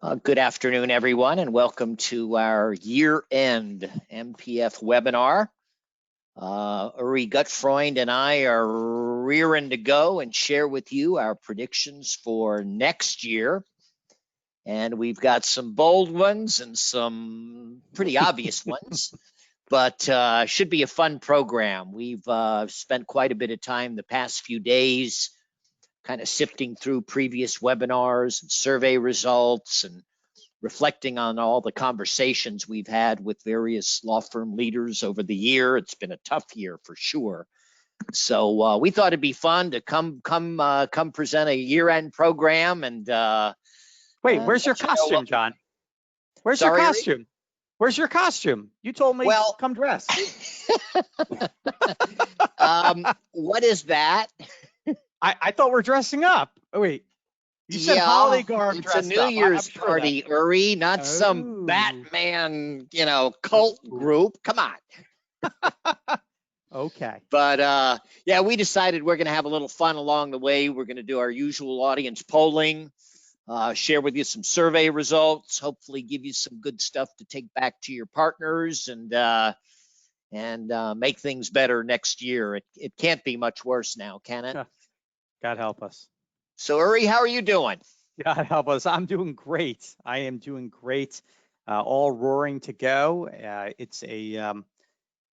Good afternoon, everyone, and welcome to our year-end MPF webinar. Uri Gutfreund and I are rearing to go and share with you our predictions for next year. And we've got some bold ones and some pretty obvious ones, but should be a fun program. We've spent quite a bit of time the past few days kind of sifting through previous webinars and survey results and reflecting on all the conversations we've had with various law firm leaders over the year. It's been a tough year for sure. So we thought it'd be fun to come present a year-end program. And wait, where's your costume, John? Where's your costume? Where's your costume? You told me come dressed. What is that? I thought we're dressing up. Oh, wait. You said holiday garb dressed up. It's a New Year's party, Uri, not some Batman, cult group. Come on. Okay. But yeah, we decided we're going to have a little fun along the way. We're going to do our usual audience polling, share with you some survey results, hopefully give you some good stuff to take back to your partners and make things better next year. It can't be much worse now, can it? God help us. So, Uri, how are you doing? God help us. I'm doing great. I am doing great. All roaring to go. It's a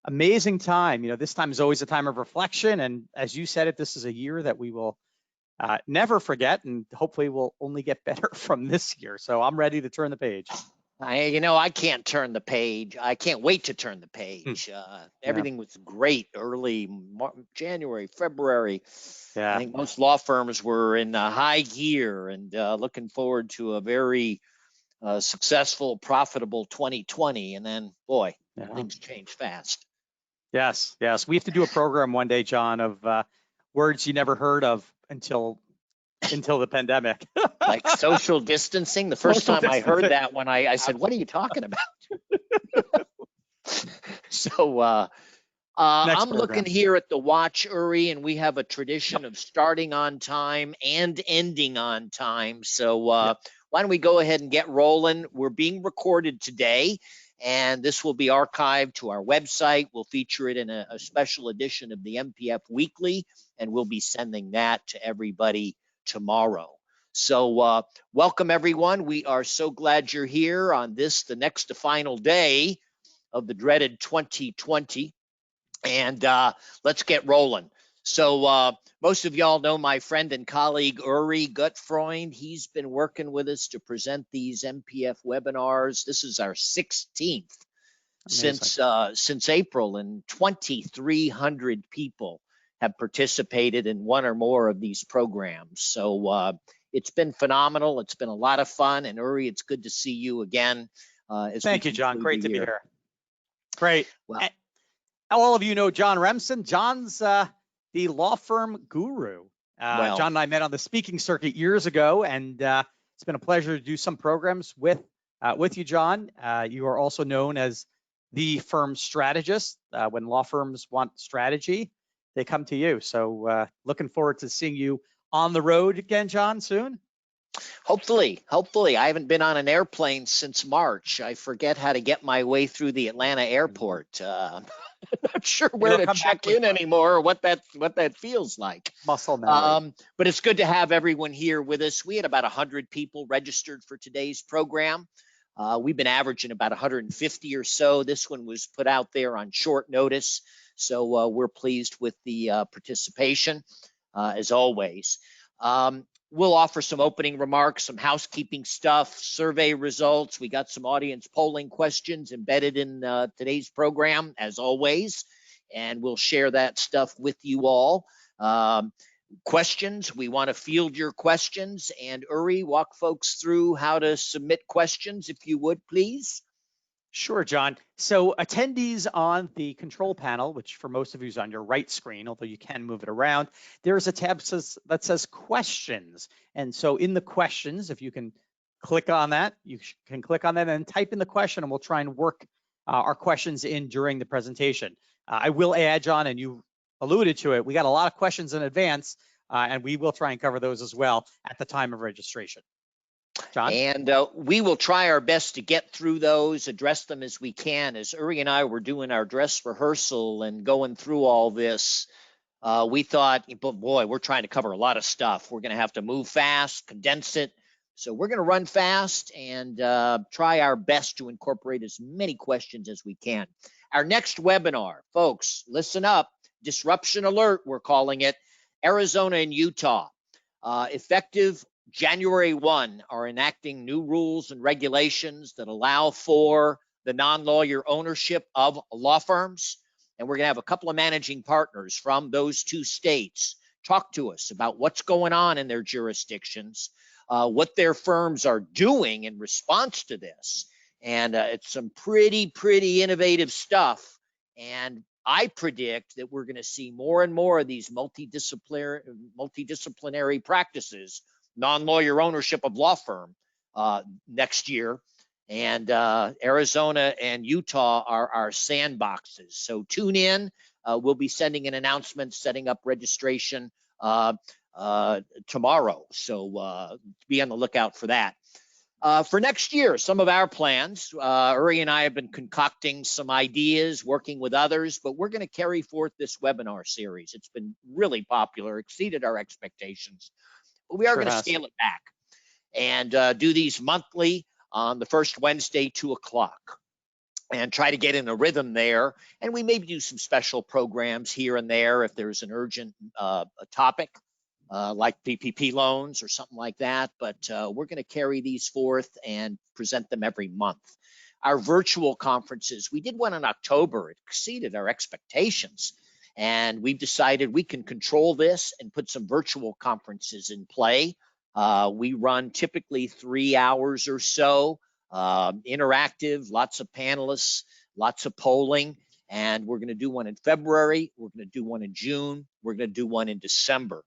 amazing time. This time is always a time of reflection. And as you said it, this is a year that we will never forget, and hopefully we'll only get better from this year. So I'm ready to turn the page. I can't turn the page. I can't wait to turn the page. Everything was great early January, February. Yeah. I think most law firms were in high gear and looking forward to a very successful, profitable 2020. And then, boy, things change fast. Yes, yes. We have to do a program one day, John, of words you never heard of until the pandemic. Like social distancing. The first time I heard that one, I said, what are you talking about? So I'm looking here at the watch, Uri, and we have a tradition of starting on time and ending on time. So why don't we go ahead and get rolling? We're being recorded today, and this will be archived to our website. We'll feature it in a special edition of the MPF Weekly, and we'll be sending that to everybody tomorrow. So welcome, everyone. We are so glad you're here on this, the next to final day of the dreaded 2020. And let's get rolling. So most of y'all know my friend and colleague, Uri Gutfreund. He's been working with us to present these MPF webinars. This is our 16th since April, and 2,300 people have participated in one or more of these programs. So it's been phenomenal. It's been a lot of fun. And Uri, it's good to see you again. Thank you, John. Great to be here. Great. Well, all of you know John Remsen. John's the law firm guru. John and I met on the speaking circuit years ago, and it's been a pleasure to do some programs with you, John. You are also known as the firm strategist. When law firms want strategy, they come to you. So looking forward to seeing you on the road again, John, soon. Hopefully. I haven't been on an airplane since March. I forget how to get my way through the Atlanta airport. I'm not sure where to check in anymore or what that feels like. Muscle memory. But it's good to have everyone here with us. We had about 100 people registered for today's program. We've been averaging about 150 or so. This one was put out there on short notice. So we're pleased with the participation, as always. We'll offer some opening remarks, some housekeeping stuff, survey results. We got some audience polling questions embedded in today's program, as always, and we'll share that stuff with you all. Questions, we want to field your questions. And Uri, walk folks through how to submit questions, if you would, please. Sure, John. So attendees on the control panel, which for most of you is on your right screen, although you can move it around, there's a tab that says questions. And so in the questions, if you can click on that, you can click on that and type in the question, and we'll try and work our questions in during the presentation. I will add, John, and you alluded to it, we got a lot of questions in advance, and we will try and cover those as well at the time of registration. John? And we will try our best to get through those, address them as we can. As Uri and I were doing our dress rehearsal and going through all this, we thought, boy, we're trying to cover a lot of stuff. We're going to have to move fast, condense it. So we're going to run fast and try our best to incorporate as many questions as we can. Our next webinar, folks, listen up. Disruption alert, we're calling it. Arizona and Utah, effective January 1, are enacting new rules and regulations that allow for the non-lawyer ownership of law firms. And we're going to have a couple of managing partners from those two states talk to us about what's going on in their jurisdictions, what their firms are doing in response to this. And it's some pretty innovative stuff. And I predict that we're going to see more and more of these multidisciplinary practices, non-lawyer ownership of law firm next year. And Arizona and Utah are our sandboxes. So tune in. We'll be sending an announcement, setting up registration tomorrow. So be on the lookout for that. For next year, some of our plans, Uri and I have been concocting some ideas, working with others, but we're going to carry forth this webinar series. It's been really popular, exceeded our expectations, but we are going to scale it back and do these monthly on the first Wednesday, 2 o'clock, and try to get in a rhythm there. And we maybe do some special programs here and there if there's an urgent topic. Like PPP loans or something like that, but we're going to carry these forth and present them every month. Our virtual conferences, we did one in October. It exceeded our expectations, and we've decided we can control this and put some virtual conferences in play. We run typically 3 hours or so, interactive, lots of panelists, lots of polling, and we're going to do one in February. We're going to do one in June. We're going to do one in December.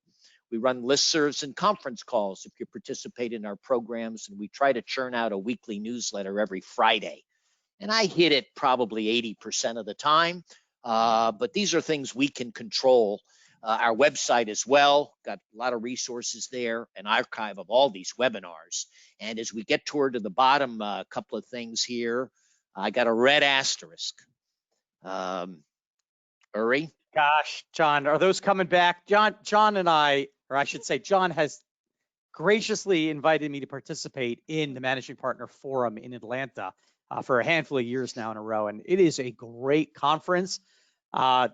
We run listservs and conference calls if you participate in our programs, and we try to churn out a weekly newsletter every Friday. And I hit it probably 80% of the time, but these are things we can control. Our website as well, got a lot of resources there, an archive of all these webinars. And as we get toward to the bottom, a couple of things here. I got a red asterisk. Uri? Gosh, John, are those coming back? John and I, or I should say, John has graciously invited me to participate in the Managing Partner Forum in Atlanta for a handful of years now in a row, and it is a great conference. John,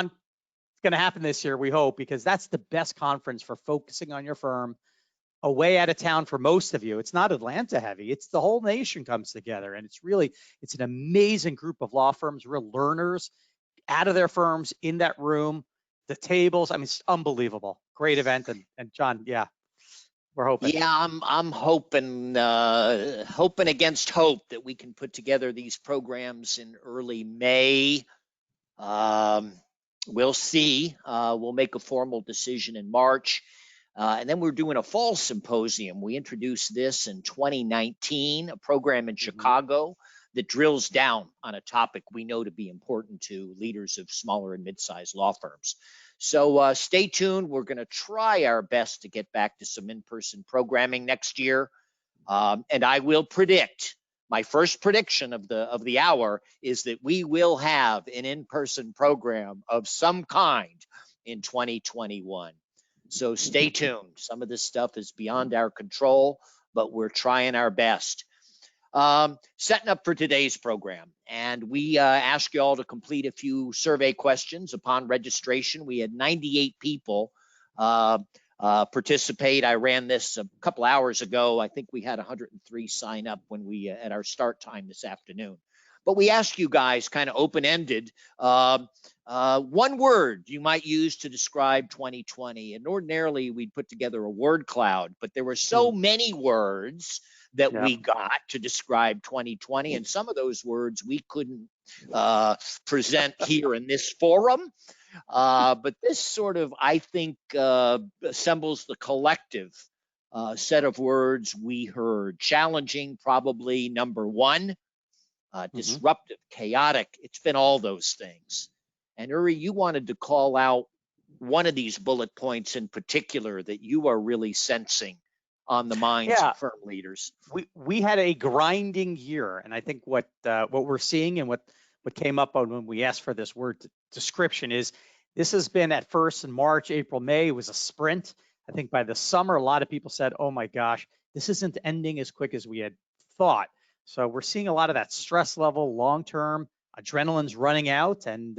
it's going to happen this year, we hope, because that's the best conference for focusing on your firm away out of town for most of you. It's not Atlanta heavy. It's the whole nation comes together, and it's an amazing group of law firms, real learners out of their firms in that room, the tables. I mean, it's unbelievable. Great event. And John, yeah, we're hoping. Yeah, I'm hoping against hope that we can put together these programs in early May. We'll see. We'll make a formal decision in March. And then we're doing a fall symposium. We introduced this in 2019, a program in Chicago that drills down on a topic we know to be important to leaders of smaller and mid-sized law firms. So stay tuned. We're going to try our best to get back to some in-person programming next year. And I will predict, my first prediction of the hour is that we will have an in-person program of some kind in 2021. So stay tuned. Some of this stuff is beyond our control, but we're trying our best. Setting up for today's program, and we ask you all to complete a few survey questions upon registration. We had 98 people participate. I ran this a couple hours ago. I think we had 103 sign up when we at our start time this afternoon. But we asked you guys kind of open-ended, one word you might use to describe 2020. And ordinarily we'd put together a word cloud, but there were so many words that we got to describe 2020. And some of those words we couldn't present here in this forum. But this sort of, I think, assembles the collective set of words we heard. Challenging, probably number one. Disruptive, chaotic. It's been all those things. And Uri, you wanted to call out one of these bullet points in particular that you are really sensing on the minds of firm leaders. We had a grinding year, and I think what we're seeing and what came up on when we asked for this word description is this has been at first in March, April, May, it was a sprint. I think by the summer, a lot of people said, oh my gosh, this isn't ending as quick as we had thought. So we're seeing a lot of that stress level, long-term, adrenaline's running out, and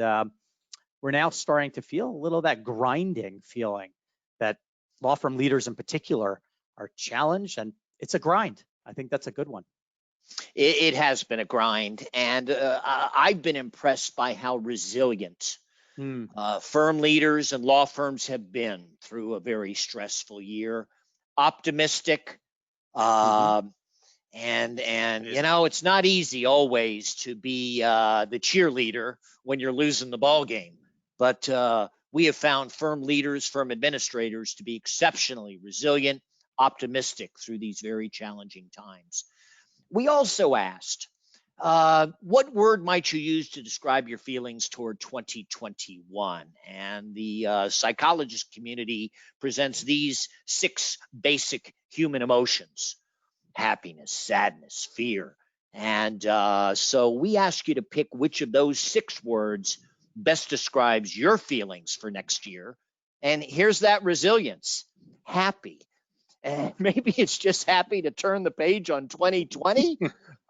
we're now starting to feel a little of that grinding feeling that law firm leaders in particular are challenged, and it's a grind. I think that's a good one. It has been a grind, and I've been impressed by how resilient firm leaders and law firms have been through a very stressful year. Optimistic, and you know, it's not easy always to be the cheerleader when you're losing the ball game, but we have found firm leaders, firm administrators to be exceptionally resilient, optimistic through these very challenging times. We also asked, what word might you use to describe your feelings toward 2021? And the psychologist community presents these 6 basic human emotions: happiness, sadness, fear. And so we ask you to pick which of those 6 words best describes your feelings for next year. And here's that resilience: happy. And maybe it's just happy to turn the page on 2020,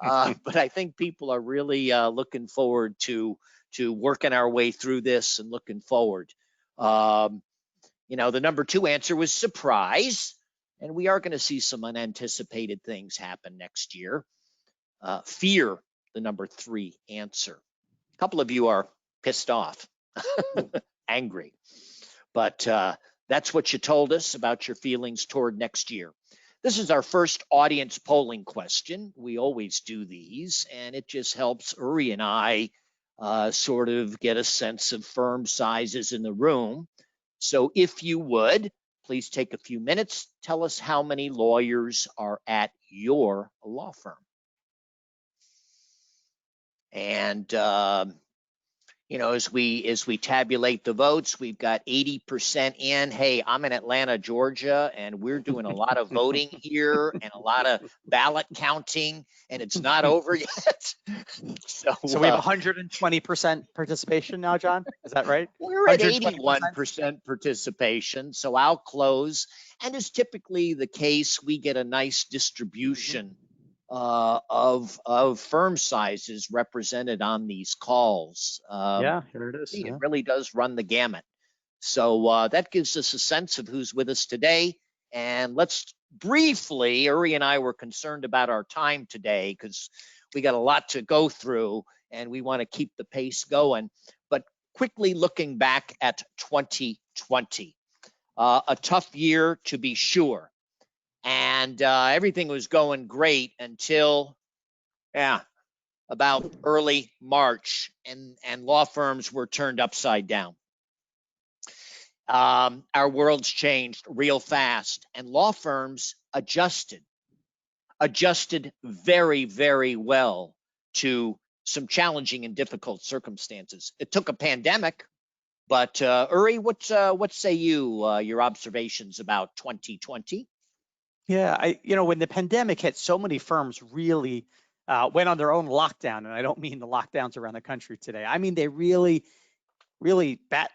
but I think people are really looking forward to working our way through this and looking forward. You know, the number 2 answer was surprise, and we are going to see some unanticipated things happen next year. Fear, the number 3 answer. A couple of you are pissed off, angry, but that's what you told us about your feelings toward next year. This is our first audience polling question. We always do these, and it just helps Uri and I sort of get a sense of firm sizes in the room. So if you would, please take a few minutes. Tell us how many lawyers are at your law firm. And you know, as we tabulate the votes, we've got 80% in. Hey, I'm in Atlanta, Georgia, and we're doing a lot of voting here and a lot of ballot counting, and it's not over yet. So we have 120% participation now, John. Is that right? We're at 81% participation. So I'll close. And as typically the case, we get a nice distribution of firm sizes represented on these calls. Yeah, here it is. It really does run the gamut. So that gives us a sense of who's with us today. And let's briefly, Uri and I were concerned about our time today because we got a lot to go through and we want to keep the pace going. But quickly looking back at 2020, a tough year to be sure. And everything was going great until, about early March, and law firms were turned upside down. Our world's changed real fast, and law firms adjusted very, very well to some challenging and difficult circumstances. It took a pandemic, but Uri, what say you, your observations about 2020? Yeah, when the pandemic hit, so many firms really went on their own lockdown, and I don't mean the lockdowns around the country today. I mean they really bat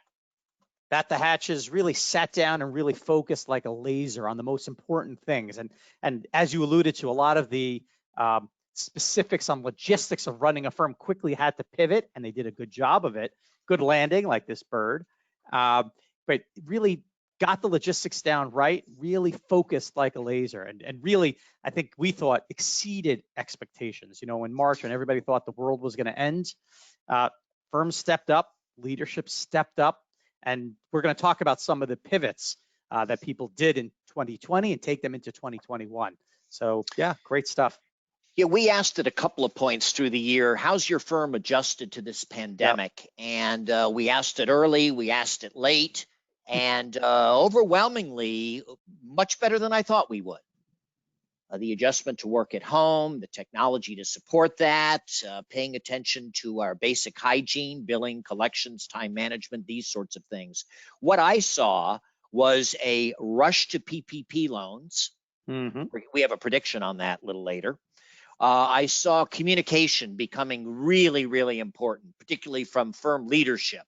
the hatches, really sat down and really focused like a laser on the most important things. And as you alluded to, a lot of the specifics on logistics of running a firm quickly had to pivot, and they did a good job of it. Good landing, like this bird, but really got the logistics down right, really focused like a laser, and really, I think we thought exceeded expectations. You know, in March when everybody thought the world was going to end, firms stepped up, leadership stepped up, and we're going to talk about some of the pivots that people did in 2020 and take them into 2021. So yeah, great stuff. Yeah, we asked at a couple of points through the year, how's your firm adjusted to this pandemic? Yep. And we asked it early, we asked it late, and overwhelmingly, much better than I thought we would. The adjustment to work at home, the technology to support that, paying attention to our basic hygiene, billing, collections, time management, these sorts of things. What I saw was a rush to PPP loans We have a prediction on that a little later. I saw communication becoming really, really important, particularly from firm leadership,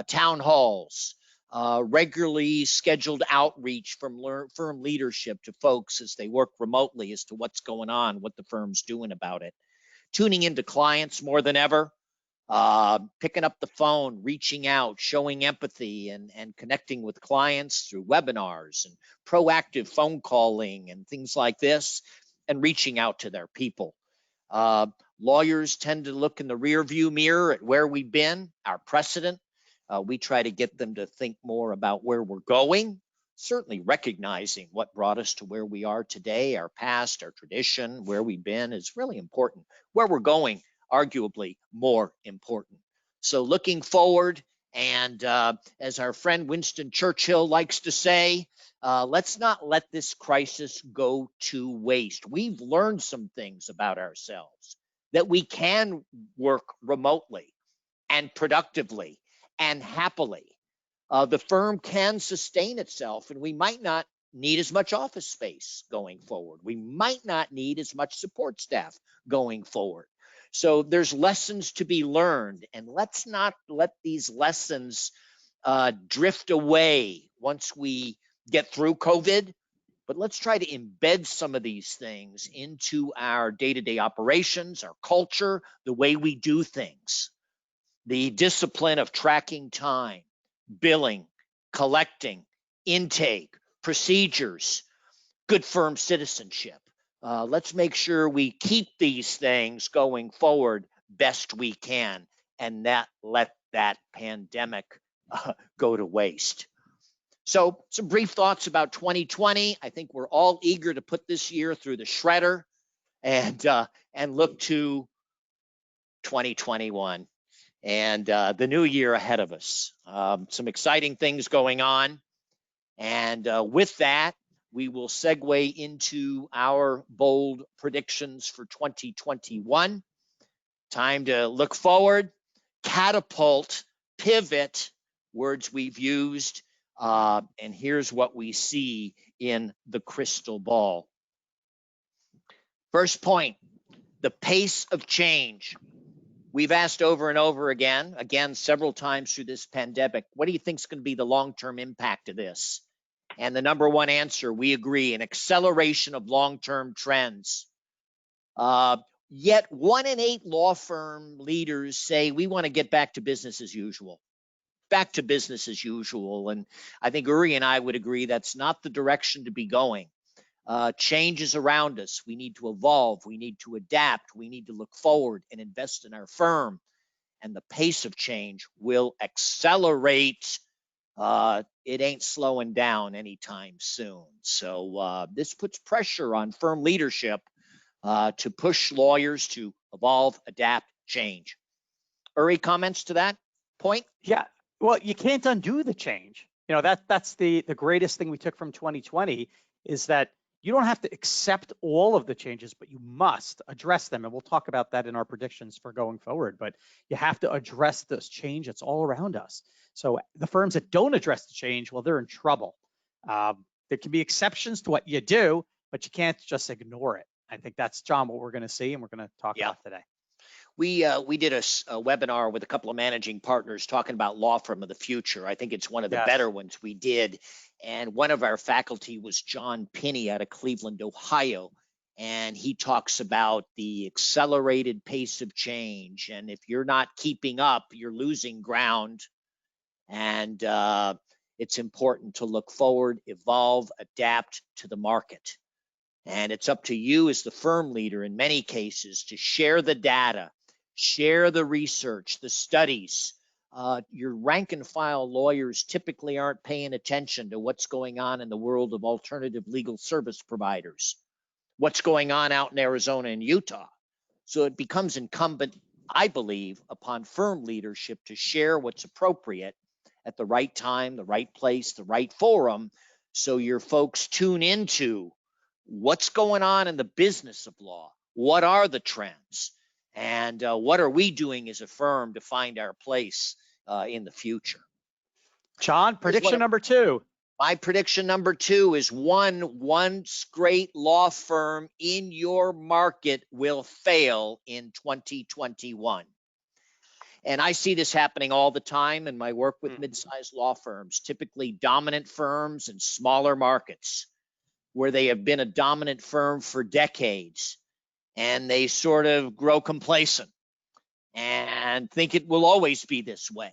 town halls, regularly scheduled outreach from firm leadership to folks as they work remotely as to what's going on, what the firm's doing about it. Tuning into clients more than ever, picking up the phone, reaching out, showing empathy, and connecting with clients through webinars and proactive phone calling and things like this, and reaching out to their people. Lawyers tend to look in the rear view mirror at where we've been, our precedent. We try to get them to think more about where we're going, certainly recognizing what brought us to where we are today, our past, our tradition, where we've been is really important. Where we're going, arguably more important. So looking forward, and as our friend Winston Churchill likes to say, let's not let this crisis go to waste. We've learned some things about ourselves, that we can work remotely and productively and happily. The firm can sustain itself, and we might not need as much office space going forward. We might not need as much support staff going forward. So there's lessons to be learned, and let's not let these lessons drift away once we get through COVID, but let's try to embed some of these things into our day-to-day operations, our culture, the way we do things. The discipline of tracking time, billing, collecting, intake, procedures, good firm citizenship. Let's make sure we keep these things going forward best we can, and not let that pandemic go to waste. So some brief thoughts about 2020. I think we're all eager to put this year through the shredder and look to 2021 and the new year ahead of us. Some exciting things going on. And with that, we will segue into our bold predictions for 2021. Time to look forward, catapult, pivot, words we've used. And here's what we see in the crystal ball. First point, the pace of change. We've asked over and over again, several times through this pandemic, what do you think is going to be the long-term impact of this? And the number one answer, we agree, an acceleration of long-term trends. Yet 1 in 8 law firm leaders say we want to get back to business as usual. Back to business as usual. And I think Uri and I would agree that's not the direction to be going. Change is around us. We need to evolve. We need to adapt. We need to look forward and invest in our firm. And the pace of change will accelerate. It ain't slowing down anytime soon. So this puts pressure on firm leadership to push lawyers to evolve, adapt, change. Uri, comments to that point? Yeah, well, you can't undo the change. You know, that's the greatest thing we took from 2020 is that you don't have to accept all of the changes, but you must address them. And we'll talk about that in our predictions for going forward. But you have to address this change. It's all around us. So the firms that don't address the change, well, they're in trouble. There can be exceptions to what you do, but you can't just ignore it. I think that's, John, what we're going to see and we're going to talk about today. We did a webinar with a couple of managing partners talking about law firm of the future. I think it's one of the better ones we did. And one of our faculty was John Pinney out of Cleveland, Ohio. And he talks about the accelerated pace of change. And if you're not keeping up, you're losing ground. And it's important to look forward, evolve, adapt to the market. And it's up to you as the firm leader in many cases to share the data, share the research, the studies. Your rank and file lawyers typically aren't paying attention to what's going on in the world of alternative legal service providers, what's going on out in Arizona and Utah. So it becomes incumbent, I believe, upon firm leadership to share what's appropriate at the right time, the right place, the right forum, so your folks tune into what's going on in the business of law, what are the trends, and what are we doing as a firm to find our place in the future. John, prediction number 2. My prediction number 2 is one great law firm in your market will fail in 2021. And I see this happening all the time in my work with mid-sized law firms, typically dominant firms in smaller markets where they have been a dominant firm for decades, and they sort of grow complacent and think it will always be this way.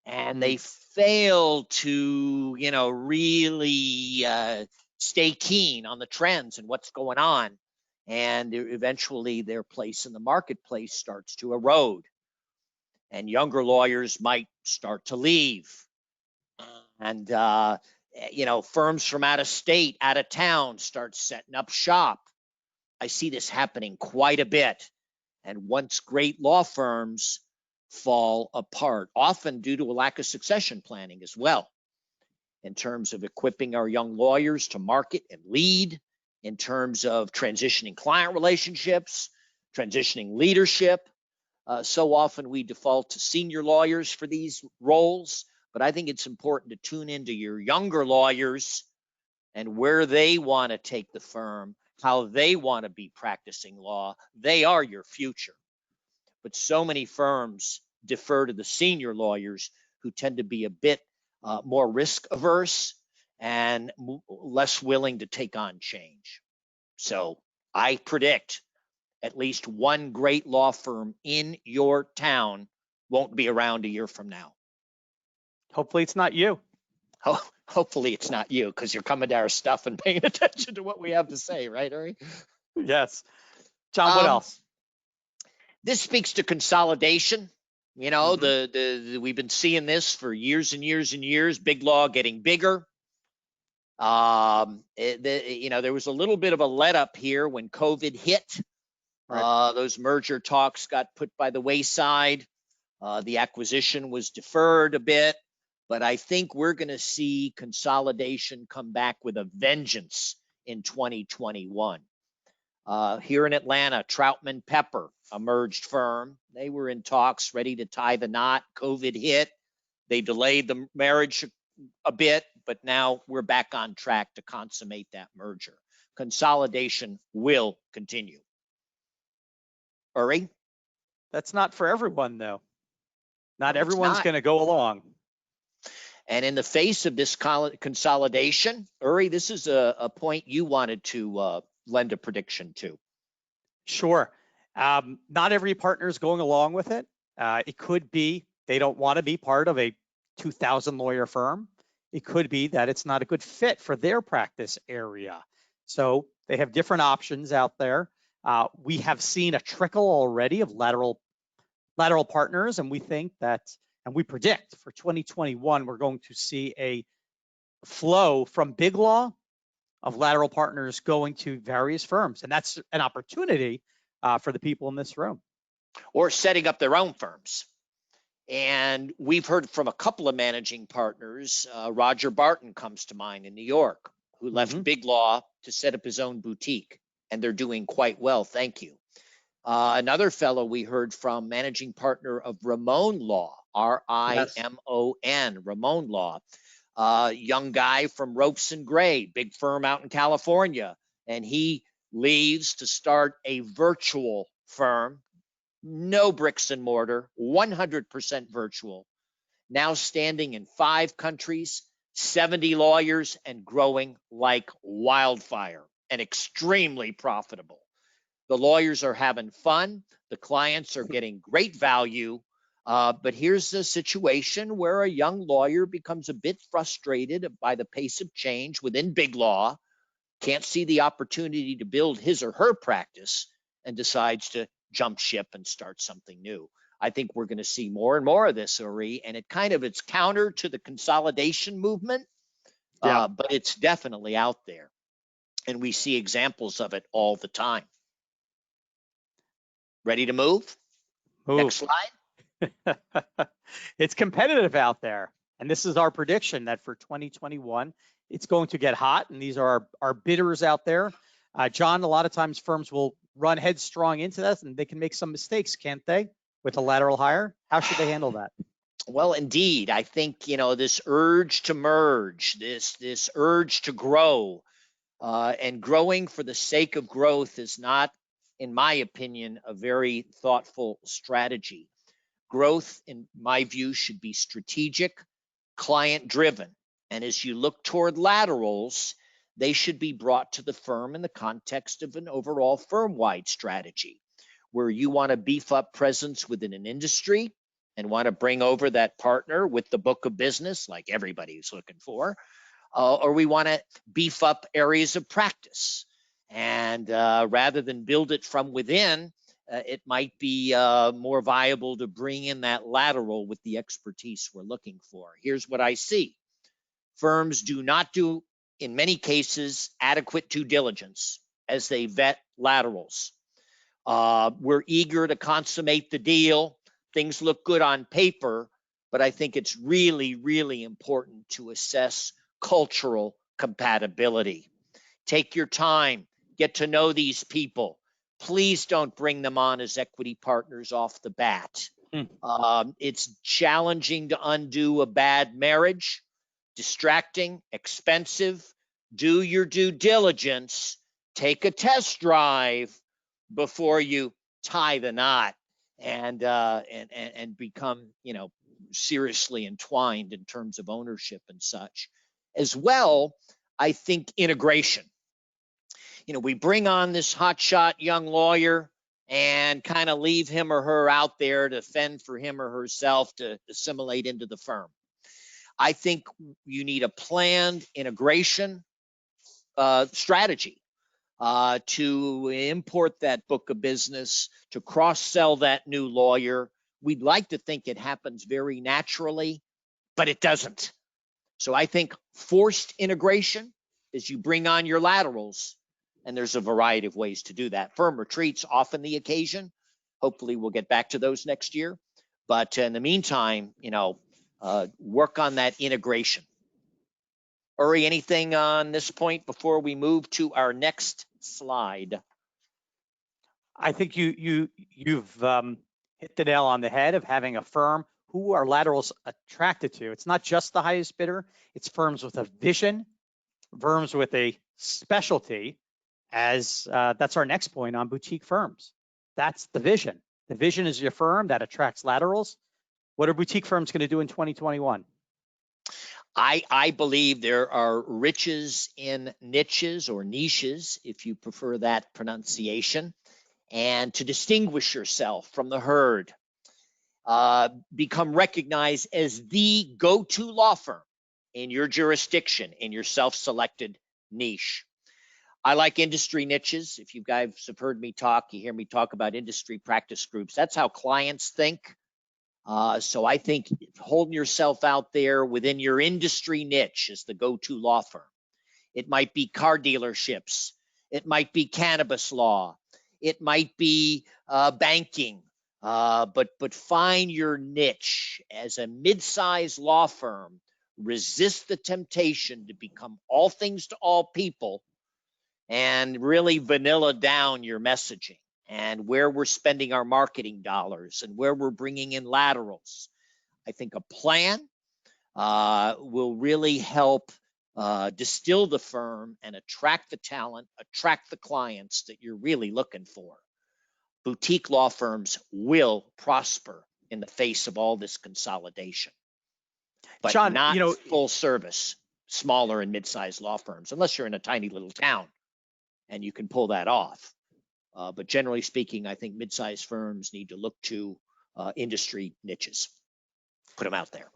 And they fail to, really stay keen on the trends and what's going on. And eventually their place in the marketplace starts to erode. And younger lawyers might start to leave. And, firms from out of state, out of town start setting up shop. I see this happening quite a bit. And once great law firms fall apart, often due to a lack of succession planning as well, in terms of equipping our young lawyers to market and lead, in terms of transitioning client relationships, transitioning leadership. So often we default to senior lawyers for these roles, but I think it's important to tune into your younger lawyers and where they want to take the firm, how they want to be practicing law. They are your future. But so many firms defer to the senior lawyers who tend to be a bit more risk averse and less willing to take on change. So I predict at least one great law firm in your town won't be around a year from now. Hopefully it's not you. Hopefully it's not you, because you're coming to our stuff and paying attention to what we have to say, right, Uri? Yes. John, what else? This speaks to consolidation. We've been seeing this for years and years and years. Big law getting bigger. There was a little bit of a let up here when COVID hit. Right. Those merger talks got put by the wayside. The acquisition was deferred a bit, but I think we're going to see consolidation come back with a vengeance in 2021. Here in Atlanta, Troutman Pepper, a merged firm. They were in talks, ready to tie the knot. COVID hit. They delayed the marriage a bit, but now we're back on track to consummate that merger. Consolidation will continue. Uri? That's not for everyone, though. Not everyone's going to go along. And in the face of this consolidation, Uri, this is a point you wanted to lend a prediction to. Sure. Not every partner is going along with it. It could be they don't want to be part of a 2,000 lawyer firm. It could be that it's not a good fit for their practice area. So they have different options out there. We have seen a trickle already of lateral partners, and we think that, and we predict for 2021, we're going to see a flow from big law of lateral partners going to various firms. And that's an opportunity for the people in this room. Or setting up their own firms. And we've heard from a couple of managing partners. Roger Barton comes to mind in New York, who left big law to set up his own boutique. And they're doing quite well, thank you. Another fellow we heard from, managing partner of Ramon Law, R-I-M-O-N, Ramon Law. Young guy from Ropes and Gray, big firm out in California. And he leaves to start a virtual firm, no bricks and mortar, 100% virtual, now standing in 5 countries, 70 lawyers, and growing like wildfire and extremely profitable. The lawyers are having fun. The clients are getting great value. But here's a situation where a young lawyer becomes a bit frustrated by the pace of change within big law, can't see the opportunity to build his or her practice, and decides to jump ship and start something new. I think we're going to see more and more of this, Uri, and it's counter to the consolidation movement, but it's definitely out there. And we see examples of it all the time. Ready to move? Next slide. It's competitive out there. And this is our prediction that for 2021, it's going to get hot. And these are our bidders out there. John, a lot of times firms will run headstrong into this and they can make some mistakes, can't they, with a lateral hire? How should they handle that? Well, indeed, I think, this urge to merge, this urge to grow, and growing for the sake of growth is not, in my opinion, a very thoughtful strategy. Growth, in my view, should be strategic, client-driven. And as you look toward laterals, they should be brought to the firm in the context of an overall firm-wide strategy, where you want to beef up presence within an industry and want to bring over that partner with the book of business like everybody's looking for, or we want to beef up areas of practice. And rather than build it from within, it might be more viable to bring in that lateral with the expertise we're looking for. Here's what I see. Firms do not do, in many cases, adequate due diligence as they vet laterals. We're eager to consummate the deal. Things look good on paper, but I think it's really, really important to assess cultural compatibility. Take your time, get to know these people. Please don't bring them on as equity partners off the bat. It's challenging to undo a bad marriage, distracting, expensive. Do your due diligence, take a test drive before you tie the knot and become, seriously entwined in terms of ownership and such. As well, I think integration. We bring on this hotshot young lawyer and kind of leave him or her out there to fend for him or herself to assimilate into the firm. I think you need a planned integration strategy to import that book of business, to cross-sell that new lawyer. We'd like to think it happens very naturally, but it doesn't. So I think forced integration is you bring on your laterals, and there's a variety of ways to do that. Firm retreats, often the occasion. Hopefully we'll get back to those next year. But in the meantime, work on that integration. Uri, anything on this point before we move to our next slide? I think you've hit the nail on the head of having a firm who are laterals attracted to. It's not just the highest bidder, it's firms with a vision, firms with a specialty, as that's our next point on boutique firms. That's the vision. The vision is your firm that attracts laterals. What are boutique firms going to do in 2021? I believe there are riches in niches, or niches, if you prefer that pronunciation, and to distinguish yourself from the herd, become recognized as the go-to law firm in your jurisdiction, in your self-selected niche. I like industry niches. If you guys have heard me talk, you hear me talk about industry practice groups. That's how clients think. So I think holding yourself out there within your industry niche is the go-to law firm. It might be car dealerships. It might be cannabis law. It might be banking. But find your niche as a mid-sized law firm. Resist the temptation to become all things to all people and really vanilla down your messaging and where we're spending our marketing dollars and where we're bringing in laterals. I think a plan will really help distill the firm and attract the talent, attract the clients that you're really looking for. Boutique law firms will prosper in the face of all this consolidation, but John, not full service, smaller and mid-sized law firms, unless you're in a tiny little town and you can pull that off. But generally speaking, I think mid-sized firms need to look to industry niches, put them out there.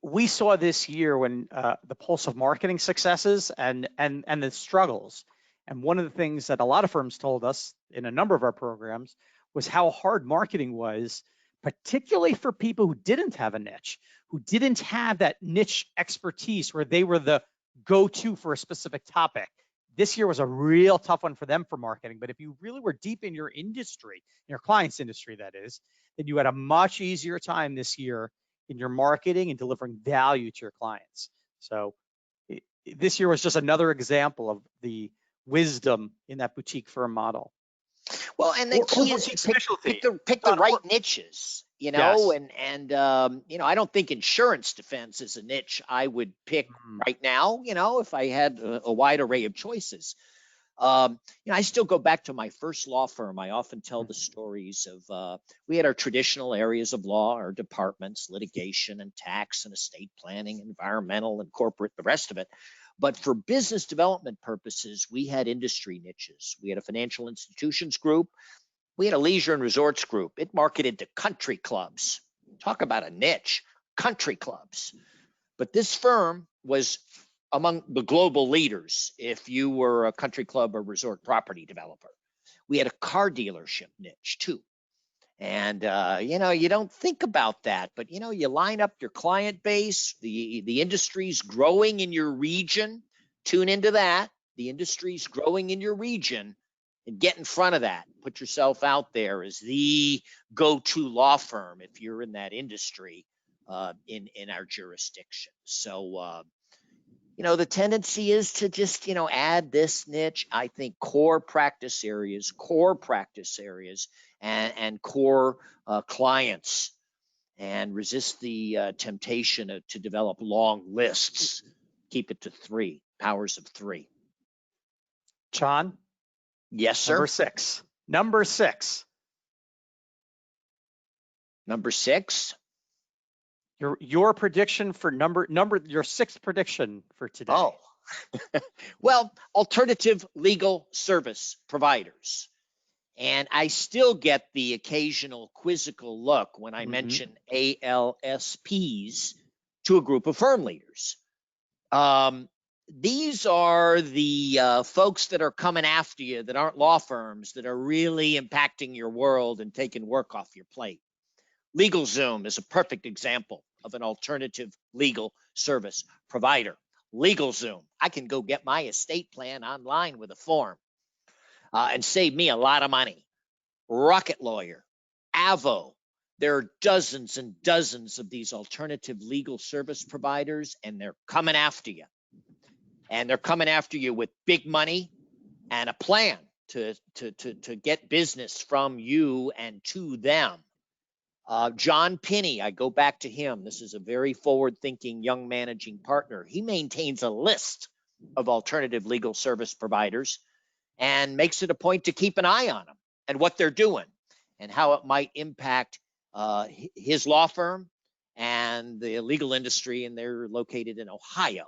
We saw this year when the pulse of marketing successes and the struggles. And one of the things that a lot of firms told us in a number of our programs was how hard marketing was, particularly for people who didn't have a niche, who didn't have that niche expertise where they were the go-to for a specific topic. This year was a real tough one for them for marketing. But if you really were deep in your industry, in your client's industry, that is, then you had a much easier time this year in your marketing and delivering value to your clients. So this year was just another example of the wisdom in that boutique firm model. Well, and the key is pick the right niches. you know, Yes. and you know, I don't think insurance defense is a niche I would pick right now, you know, if I had a wide array of choices. You know, I still go back to my first law firm. I often tell the stories of we had our traditional areas of law, our departments, litigation and tax and estate planning, environmental and corporate, the rest of it. But for business development purposes, we had industry niches. We had a financial institutions group. We had a leisure and resorts group. It marketed to country clubs. Talk about a niche, country clubs. But this firm was among the global leaders if you were a country club or resort property developer. We had a car dealership niche too. And, you know, you don't think about that, but, you know, you line up your client base, the industry's growing in your region. Tune into that. The industry's growing in your region. And get in front of that. Put yourself out there as the go-to law firm if you're in that industry in our jurisdiction. So, you know, the tendency is to just, you know, add this niche. I think core practice areas, and core clients, and resist the temptation to develop long lists. Keep it to 3, powers of 3. John? Yes, sir. Number 6. Number 6. Number 6. Your prediction for your 6th prediction for today. Oh, well, alternative legal service providers. And I still get the occasional quizzical look when I mention ALSPs to a group of firm leaders. These are the folks that are coming after you that aren't law firms, that are really impacting your world and taking work off your plate. LegalZoom is a perfect example of an alternative legal service provider. LegalZoom, I can go get my estate plan online with a form and save me a lot of money. Rocket Lawyer, Avo, there are dozens and dozens of these alternative legal service providers, and they're coming after you. And they're coming after you with big money and a plan to get business from you and to them. John Pinney, I go back to him. This is a very forward-thinking young managing partner. He maintains a list of alternative legal service providers and makes it a point to keep an eye on them and what they're doing and how it might impact his law firm and the legal industry, and they're located in Ohio.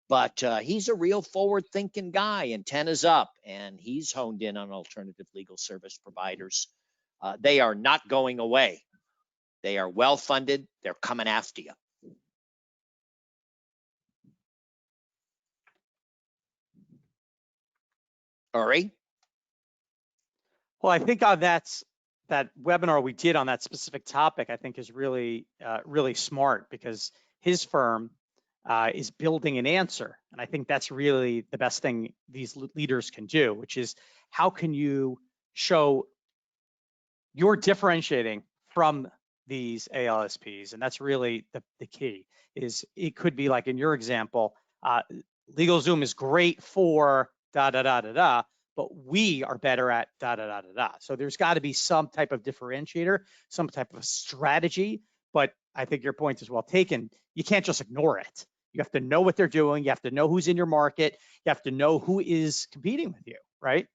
But he's a real forward-thinking guy, antennas up, and he's honed in on alternative legal service providers. They are not going away. They are well-funded. They're coming after you. Uri? Well, I think on that webinar we did on that specific topic, I think is really, really smart, because his firm is building an answer. And I think that's really the best thing these leaders can do, which is how can you show you're differentiating from these ALSPs? And that's really the key. Is it could be like in your example, LegalZoom is great for da-da-da-da-da, but we are better at da-da-da-da-da. So there's got to be some type of differentiator, some type of strategy. But I think your point is well taken. You can't just ignore it. You have to know what they're doing. You have to know who's in your market. You have to know who is competing with you, right?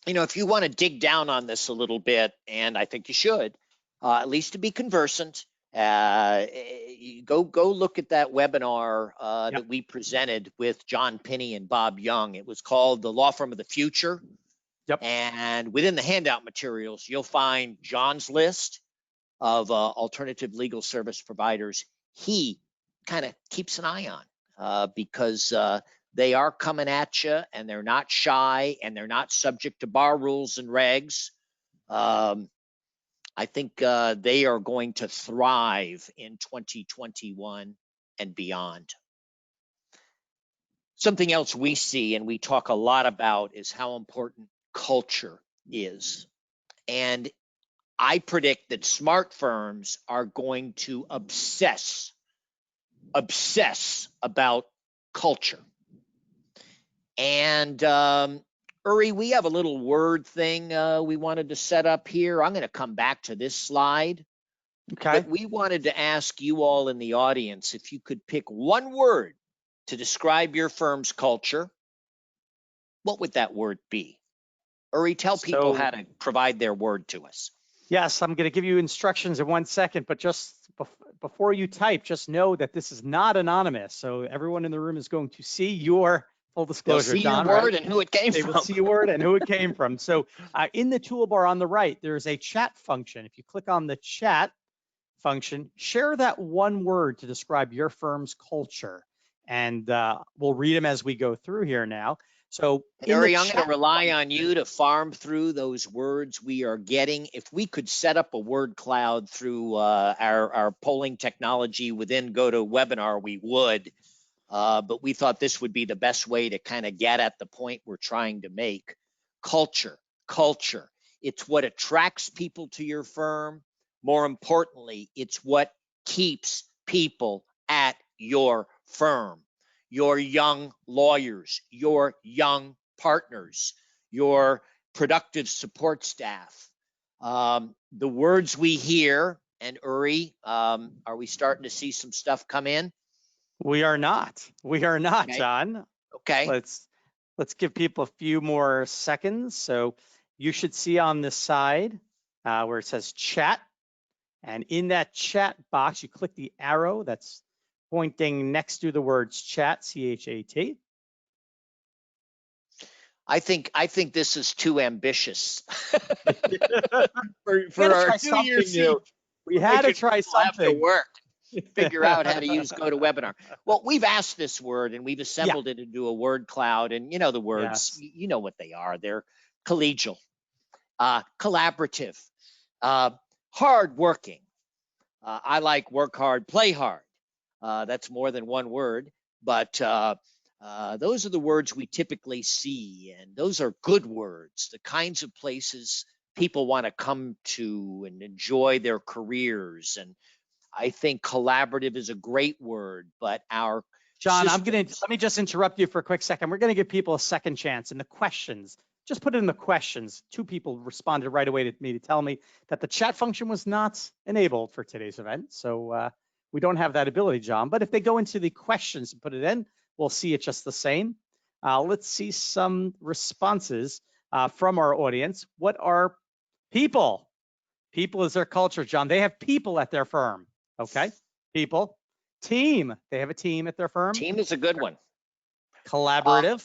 You know, if you want to dig down on this a little bit, and I think you should, at least to be conversant, go look at that webinar that we presented with John Pinney and Bob Young. It was called The Law Firm of the Future. Yep. And within the handout materials, you'll find John's list of alternative legal service providers he kind of keeps an eye on because they are coming at you, and they're not shy, and they're not subject to bar rules and regs. I think they are going to thrive in 2021 and beyond. Something else we see and we talk a lot about is how important culture is. And I predict that smart firms are going to obsess about culture. And Uri, we have a little word thing we wanted to set up here. I'm going to come back to this slide. Okay. But we wanted to ask you all in the audience if you could pick one word to describe your firm's culture. What would that word be? Uri, tell people how to provide their word to us. Yes, I'm going to give you instructions in 1 second, but just before you type, just know that this is not anonymous. So everyone in the room is going to see your full disclosure, They'll see John, your word right? and who it came They from. will see your word and who it came from. So in the toolbar on the right, there's a chat function. If you click on the chat function, share that one word to describe your firm's culture. And we'll read them as we go through here now. So Uri, I'm going to rely on you to farm through those words we are getting. If we could set up a word cloud through our polling technology within GoToWebinar, we would. But we thought this would be the best way to kind of get at the point we're trying to make. Culture. It's what attracts people to your firm. More importantly, it's what keeps people at your firm. Your young lawyers, your young partners, your productive support staff. The words we hear, and Uri, are we starting to see some stuff come in? We are not. We are not, Okay. John. Okay. Let's give people a few more seconds. So you should see on this side where it says chat. And in that chat box, you click the arrow that's pointing next to the words chat, C-H-A-T. I think this is too ambitious for our try 2 year new. We had to try something. Have to work. Figure out how to use GoToWebinar. Well, we've asked this word and we've assembled it into a word cloud, and you know the words. Yes. You know what they are. They're collegial, collaborative, hardworking. I like work hard, play hard. That's more than one word, but those are the words we typically see, and those are good words, the kinds of places people want to come to and enjoy their careers. And I think collaborative is a great word, but our John, let me just interrupt you for a quick second. We're going to give people a second chance in the questions. Just put it in the questions. 2 people responded right away to me to tell me that the chat function was not enabled for today's event. So we don't have that ability, John. But if they go into the questions and put it in, we'll see it just the same. Let's see some responses from our audience. What are people? People is their culture, John. They have people at their firm. Okay, people. Team. They have a team at their firm. Team is a good one. Collaborative.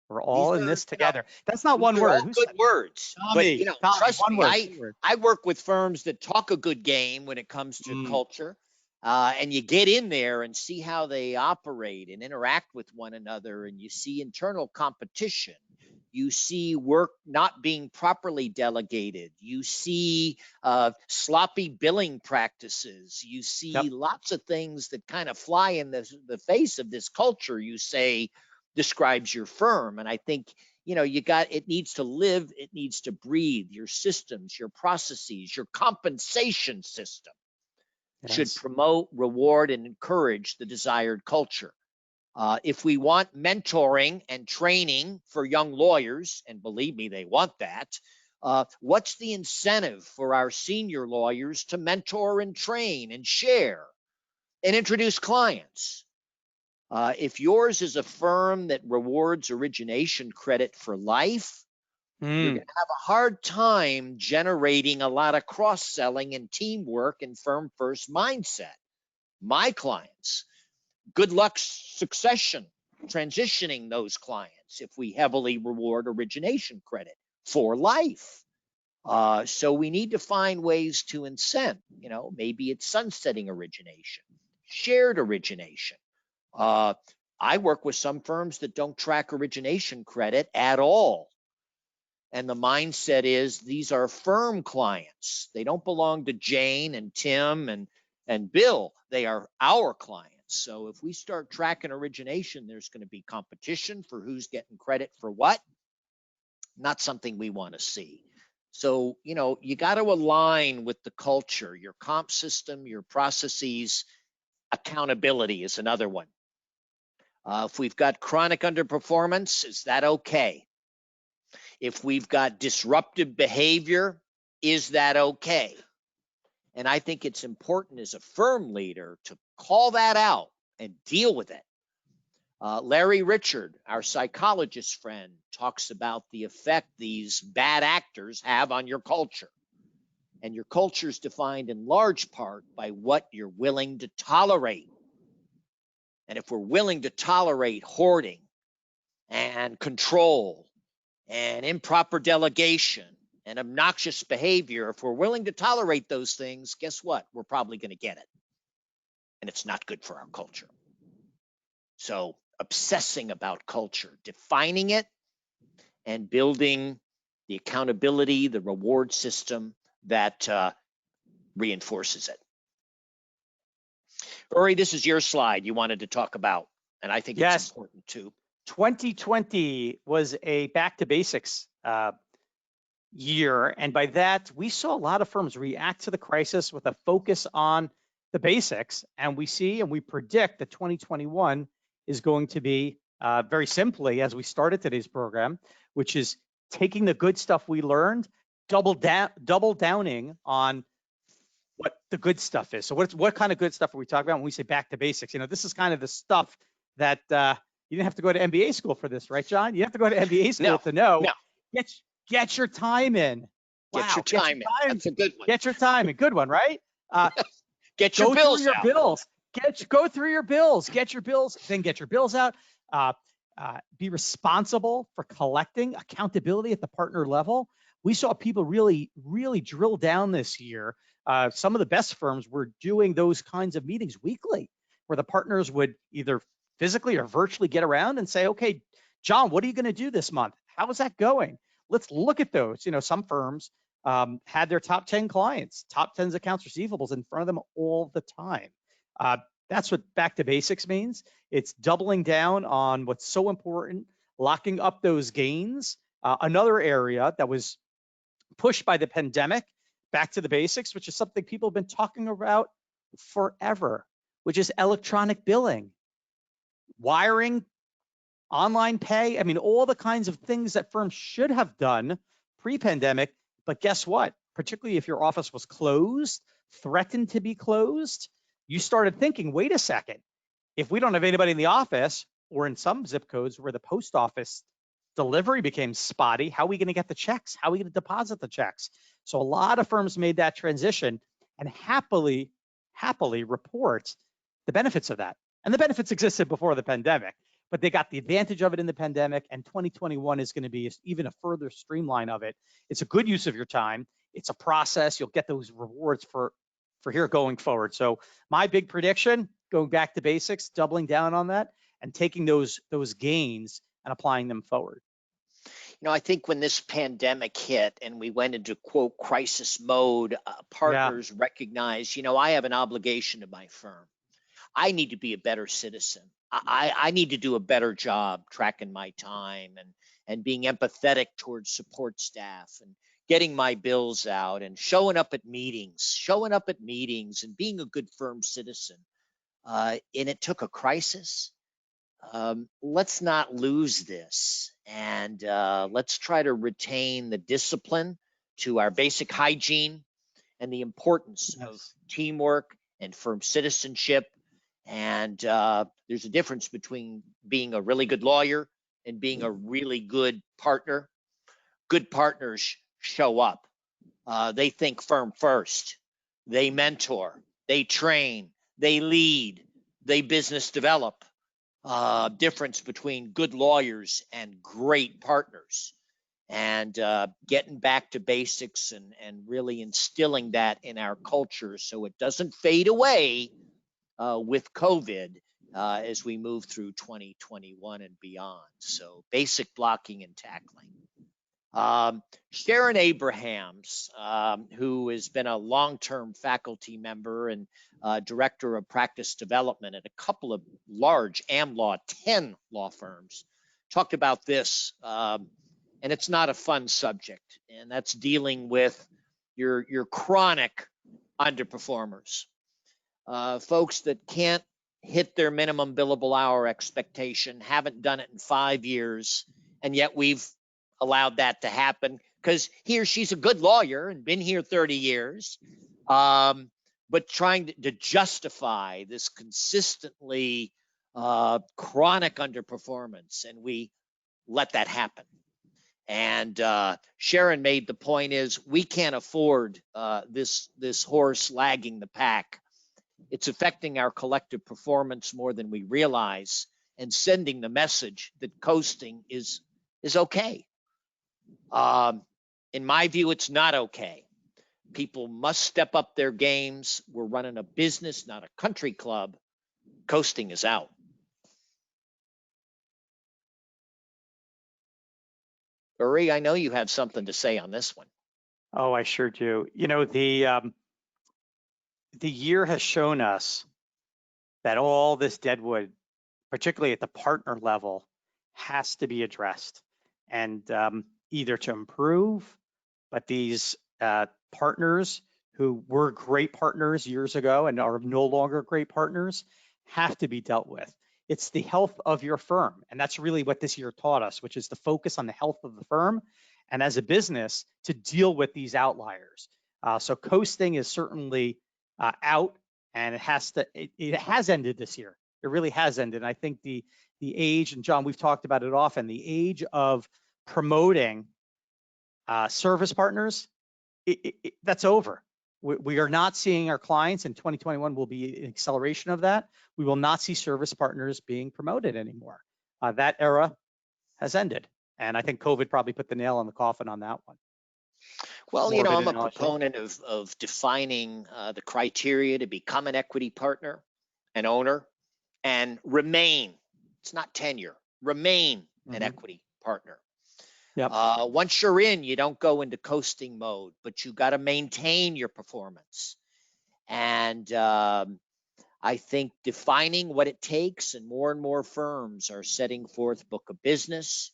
We're all in this together. That's not one word. All good words. Tommy, but trust me, word. I work with firms that talk a good game when it comes to culture. And you get in there and see how they operate and interact with one another, and you see internal competition. You see work not being properly delegated. You see sloppy billing practices. You see lots of things that kind of fly in the face of this culture you say describes your firm. And I think, it needs to live, it needs to breathe. Your systems, your processes, your compensation system should promote, reward, and encourage the desired culture. If we want mentoring and training for young lawyers, and believe me, they want that, what's the incentive for our senior lawyers to mentor and train and share and introduce clients? If yours is a firm that rewards origination credit for life, you're going to have a hard time generating a lot of cross-selling and teamwork and firm-first mindset. My clients, good luck succession, transitioning those clients if we heavily reward origination credit for life. So we need to find ways to incent, maybe it's sunsetting origination, shared origination. I work with some firms that don't track origination credit at all. And the mindset is these are firm clients. They don't belong to Jane and Tim and Bill. They are our clients. So if we start tracking origination, there's going to be competition for who's getting credit for what. Not something we want to see. So, you got to align with the culture, your comp system, your processes. Accountability is another one. If we've got chronic underperformance, is that okay? If we've got disruptive behavior, is that okay? And I think it's important as a firm leader to call that out and deal with it. Larry Richard, our psychologist friend, talks about the effect these bad actors have on your culture. And your culture is defined in large part by what you're willing to tolerate. And if we're willing to tolerate hoarding and control and improper delegation and obnoxious behavior, if we're willing to tolerate those things, guess what? We're probably going to get it. And it's not good for our culture. So obsessing about culture, defining it, and building the accountability, the reward system that reinforces it. Uri, this is your slide you wanted to talk about, and I think it's important too. 2020 was a back to basics year, and by that we saw a lot of firms react to the crisis with a focus on the basics, and we predict that 2021 is going to be very simply, as we started today's program, which is taking the good stuff we learned, double downing on what the good stuff is. So what kind of good stuff are we talking about when we say back to basics? You know, this is kind of the stuff that you didn't have to go to MBA school for this, right, John? You have to go to MBA school to know. No. Get your time in. Get your time in. That's a good one. Get your time in. Good one, right? Get your bills out. Go through your bills. Get your bills. Then get your bills out. Be responsible for collecting. Accountability at the partner level. We saw people really, really drill down this year. Some of the best firms were doing those kinds of meetings weekly, where the partners would either physically or virtually get around and say, okay, John, what are you going to do this month? How is that going? Let's look at those. You know, some firms had their top 10 clients, top 10 accounts receivables in front of them all the time. That's what back to basics means. It's doubling down on what's so important, locking up those gains. Another area that was pushed by the pandemic, back to the basics, which is something people have been talking about forever, which is electronic billing, wiring, online pay. I mean, all the kinds of things that firms should have done pre-pandemic. But guess what? Particularly if your office was closed, threatened to be closed, you started thinking, wait a second, if we don't have anybody in the office, or in some zip codes where the post office delivery became spotty, how are we going to get the checks? How are we going to deposit the checks? So a lot of firms made that transition and happily report the benefits of that. And the benefits existed before the pandemic, but they got the advantage of it in the pandemic, and 2021 is going to be even a further streamline of it. It's a good use of your time. It's a process. You'll get those rewards for here going forward. So my big prediction, going back to basics, doubling down on that, and taking those gains and applying them forward. You know, I think when this pandemic hit and we went into, quote, crisis mode, partners recognized, you know, I have an obligation to my firm. I need to be a better citizen. I need to do a better job tracking my time and being empathetic towards support staff and getting my bills out and showing up at meetings and being a good firm citizen. And it took a crisis. Let's not lose this, and let's try to retain the discipline to our basic hygiene and the importance of teamwork and firm citizenship. And there's a difference between being a really good lawyer and being a really good partner. Good partners show up. They think firm first. They mentor. They train. They lead. They business develop. Difference between good lawyers and great partners, and getting back to basics and really instilling that in our culture so it doesn't fade away with COVID as we move through 2021 and beyond. So basic blocking and tackling. Sharon Abrahams, who has been a long-term faculty member and director of practice development at a couple of large AmLaw 10 law firms, talked about this, and it's not a fun subject, and that's dealing with your chronic underperformers, folks that can't hit their minimum billable hour expectation, haven't done it in 5 years, and yet we've allowed that to happen because he or she's a good lawyer and been here 30 years, but trying to justify this consistently chronic underperformance, and we let that happen. And Sharon made the point is we can't afford this horse lagging the pack. It's affecting our collective performance more than we realize, and sending the message that coasting is okay. In my view, it's not okay. People must step up their games. We're running a business, not a country club. Coasting is out. Uri, I know you have something to say on this one. Oh, I sure do. You know, the year has shown us that all this deadwood, particularly at the partner level, has to be addressed, and either to improve, but these partners who were great partners years ago and are no longer great partners have to be dealt with. It's the health of your firm, and that's really what this year taught us, which is to focus on the health of the firm, and as a business to deal with these outliers. So coasting is certainly out, and it has ended this year. It really has ended. And I think the age, and John, we've talked about it often, the age of promoting service partners, that's over. We are not seeing our clients, and 2021 will be an acceleration of that. We will not see service partners being promoted anymore. That era has ended. And I think COVID probably put the nail on the coffin on that one. Well, you know, I'm a proponent of defining the criteria to become an equity partner, an owner, and remain. It's not tenure. Remain an equity partner. Yep. Once you're in, you don't go into coasting mode, but you got to maintain your performance. And I think defining what it takes, and more firms are setting forth book of business,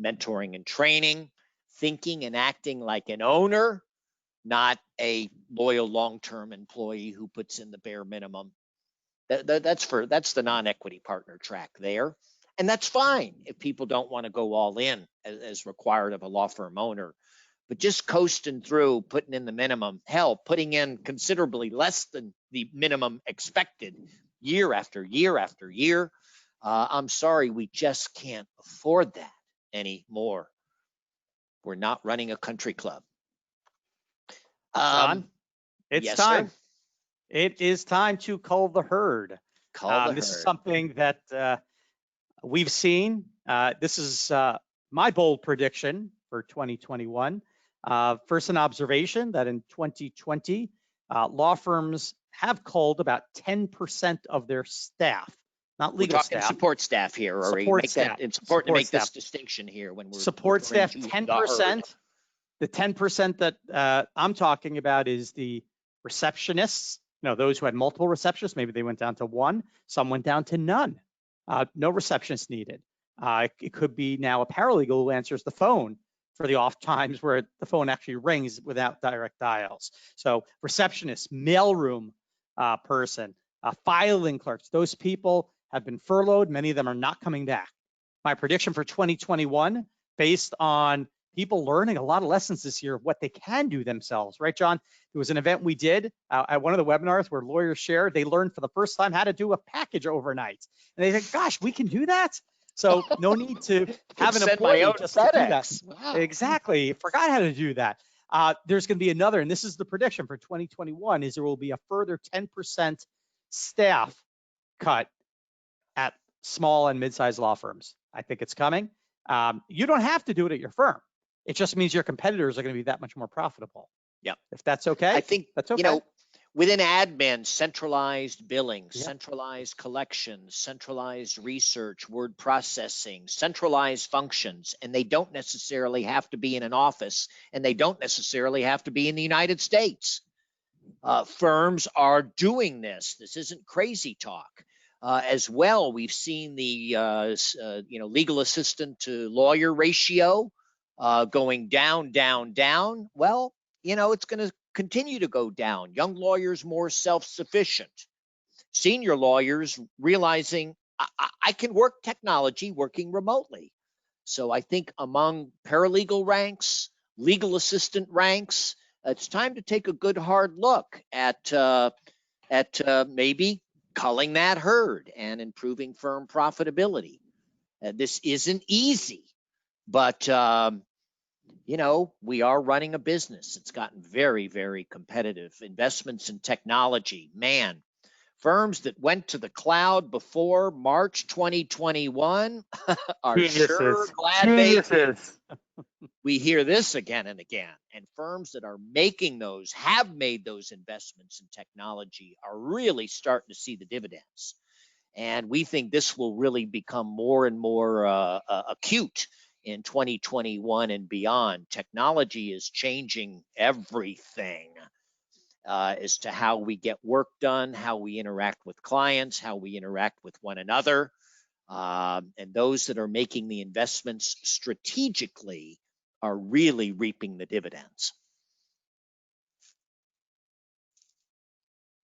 mentoring and training, thinking and acting like an owner, not a loyal long-term employee who puts in the bare minimum. That's the non-equity partner track there. And that's fine if people don't want to go all in as required of a law firm owner. But just coasting through, putting in the minimum, hell, putting in considerably less than the minimum expected year after year after year, I'm sorry, we just can't afford that anymore. We're not running a country club. John, it's yes, time. Sir? It is time to cull the herd. This is something that we've seen. This is my bold prediction for 2021. First, an observation that in 2020, law firms have culled about 10% of their staff, not legal staff. Support staff here, or support staff. It's important to make this distinction here when we're support staff. 10%. The 10% that I'm talking about is the receptionists. You know, those who had multiple receptionists, maybe they went down to one. Some went down to none. No receptionist needed. It could be now a paralegal who answers the phone for the off times where the phone actually rings without direct dials. So receptionist, mailroom person, filing clerks, those people have been furloughed. Many of them are not coming back. My prediction for 2021, based on people learning a lot of lessons this year of what they can do themselves, right, John? There was an event we did at one of the webinars where lawyers shared, they learned for the first time how to do a package overnight. And they think, gosh, we can do that? So no need to have an employee just to do that. Wow. Exactly, forgot how to do that. There's gonna be another, and this is the prediction for 2021, is there will be a further 10% staff cut at small and mid-sized law firms. I think it's coming. You don't have to do it at your firm. It just means your competitors are going to be that much more profitable. Yeah. If that's okay. I think that's okay. You know, within admin, centralized billing, centralized collections, centralized research, word processing, centralized functions, and they don't necessarily have to be in an office, and they don't necessarily have to be in the United States. Firms are doing this. This isn't crazy talk. As well, we've seen the legal assistant to lawyer ratio going down. Well, you know, it's going to continue to go down. Young lawyers more self-sufficient. senior lawyers realizing I can work technology working remotely. So I think among paralegal ranks, legal assistant ranks, it's time to take a good hard look at maybe culling that herd and improving firm profitability. This isn't easy, but you know, we are running a business. It's gotten very, very competitive. Investments in technology, man. Firms that went to the cloud before March 2021 are sure glad they did. We hear this again and again. And firms that are making those, have made those investments in technology, are really starting to see the dividends. And we think this will really become more and more acute in 2021 and beyond. Technology is changing everything as to how we get work done, how we interact with clients, how we interact with one another. And those that are making the investments strategically are really reaping the dividends.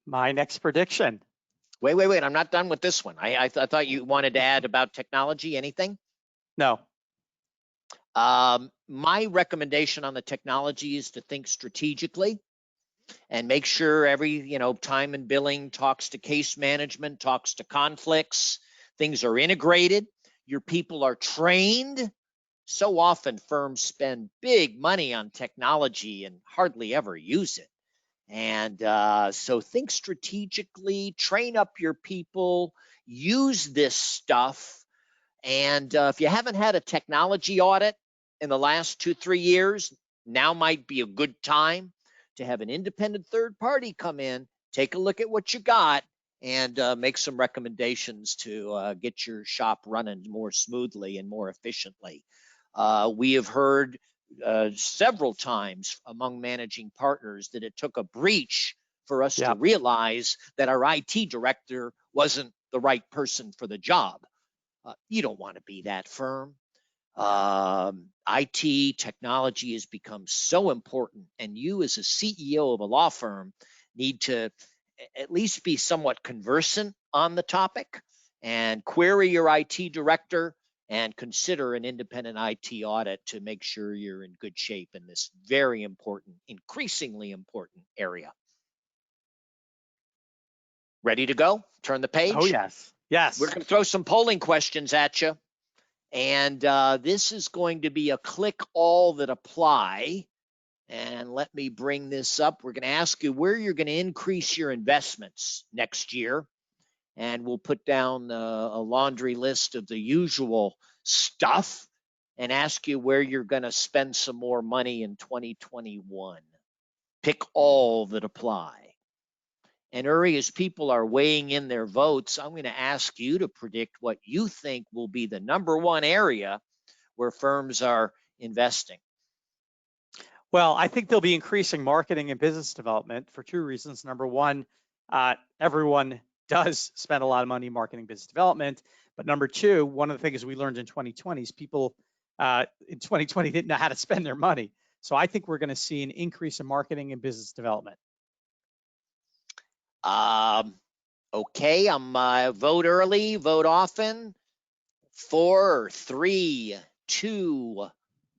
My next prediction. Wait. I'm not done with this one. I thought you wanted to add about technology. Anything? No. My recommendation on the technology is to think strategically and make sure every, time and billing talks to case management, talks to conflicts, things are integrated, your people are trained. So often firms spend big money on technology and hardly ever use it. And so think strategically, train up your people, use this stuff. And if you haven't had a technology audit in the last 2-3 years, now might be a good time to have an independent third party come in, take a look at what you got, and make some recommendations to get your shop running more smoothly and more efficiently. We have heard several times among managing partners that it took a breach for us to realize that our IT director wasn't the right person for the job. You don't want to be that firm. IT technology has become so important, and you as a CEO of a law firm need to at least be somewhat conversant on the topic and query your IT director and consider an independent IT audit to make sure you're in good shape in this very important, increasingly important area. Ready to go? Turn the page? Oh, yes. Yes. We're going to throw some polling questions at you. And this is going to be a click all that apply. And let me bring this up. We're going to ask you where you're going to increase your investments next year. And we'll put down a laundry list of the usual stuff and ask you where you're going to spend some more money in 2021. Pick all that apply. And Uri, as people are weighing in their votes, I'm going to ask you to predict what you think will be the #1 area where firms are investing. Well, I think they'll be increasing marketing and business development for 2 reasons. Number one, everyone does spend a lot of money in marketing business development. But number two, one of the things we learned in 2020 is people in 2020 didn't know how to spend their money. So I think we're going to see an increase in marketing and business development. Okay, I'm vote early, vote often. 4, 3, 2,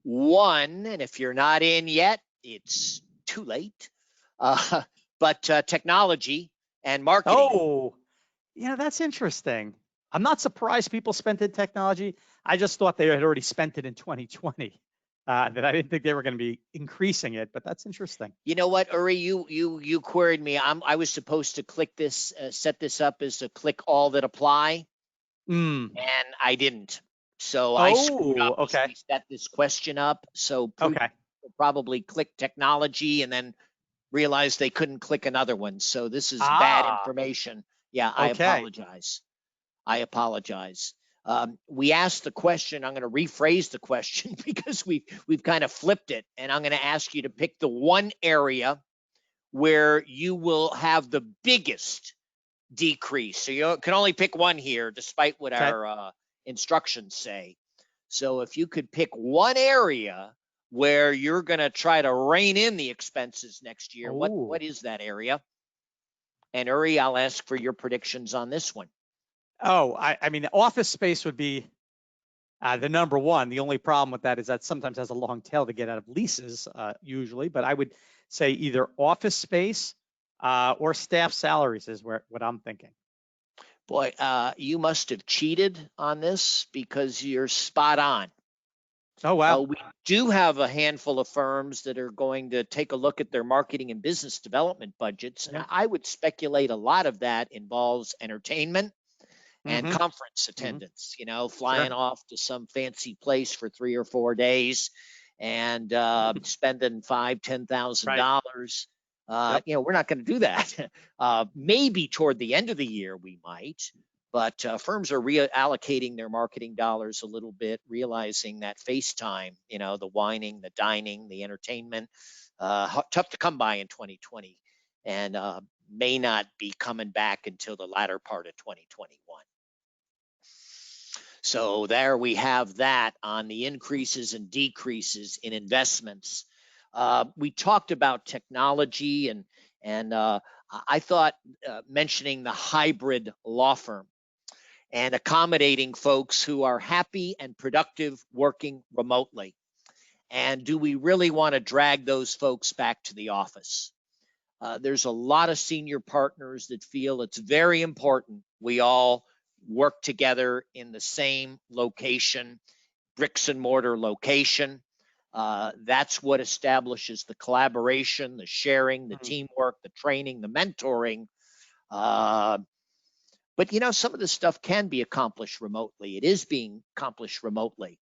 1. And if you're not in yet, it's too late. But technology and marketing. Oh, yeah, that's interesting. I'm not surprised people spent in technology. I just thought they had already spent it in 2020. That I didn't think they were going to be increasing it, but that's interesting. You know what, Uri, you queried me. I was supposed to click this, set this up as a click all that apply, and I didn't. So I screwed up as we set this question up. So probably click technology and then realized they couldn't click another one. So this is bad information. Yeah, I apologize. I apologize. We asked the question. I'm going to rephrase the question because we've kind of flipped it, and I'm going to ask you to pick the one area where you will have the biggest decrease. So you can only pick one here, despite what our instructions say. So if you could pick one area where you're going to try to rein in the expenses next year, what is that area? And Uri, I'll ask for your predictions on this one. Oh, I mean, office space would be the number one. The only problem with that is that sometimes has a long tail to get out of leases, usually. But I would say either office space or staff salaries is what I'm thinking. Boy, you must have cheated on this because you're spot on. Oh, wow. We do have a handful of firms that are going to take a look at their marketing and business development budgets. And I would speculate a lot of that involves entertainment and conference attendance, you know, flying off to some fancy place for 3 or 4 days and spending $5,000-$10,000. You know, we're not going to do that. Maybe toward the end of the year we might, but firms are reallocating their marketing dollars a little bit, realizing that face time, you know, the wining, the dining, the entertainment, tough to come by in 2020, and may not be coming back until the latter part of 2021. So there we have that on the increases and decreases in investments. We talked about technology, and I thought mentioning the hybrid law firm and accommodating folks who are happy and productive working remotely. And do we really want to drag those folks back to the office? There's a lot of senior partners that feel it's very important we all work together in the same location, bricks and mortar location. That's what establishes the collaboration, the sharing, the teamwork, the training, the mentoring. But, you know, some of this stuff can be accomplished remotely. It is being accomplished remotely.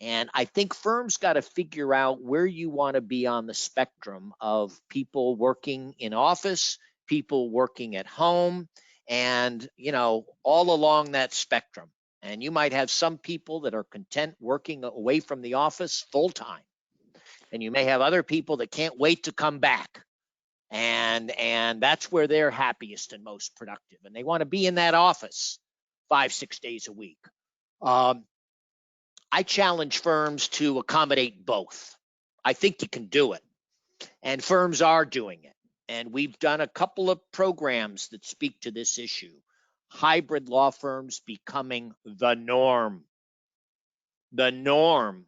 And I think firms got to figure out where you want to be on the spectrum of people working in office, people working at home, and, you know, all along that spectrum. And you might have some people that are content working away from the office full time. And you may have other people that can't wait to come back. And that's where they're happiest and most productive. And they want to be in that office 5-6 days a week. I challenge firms to accommodate both. I think you can do it. And firms are doing it. And we've done a couple of programs that speak to this issue. Hybrid law firms becoming the norm. The norm.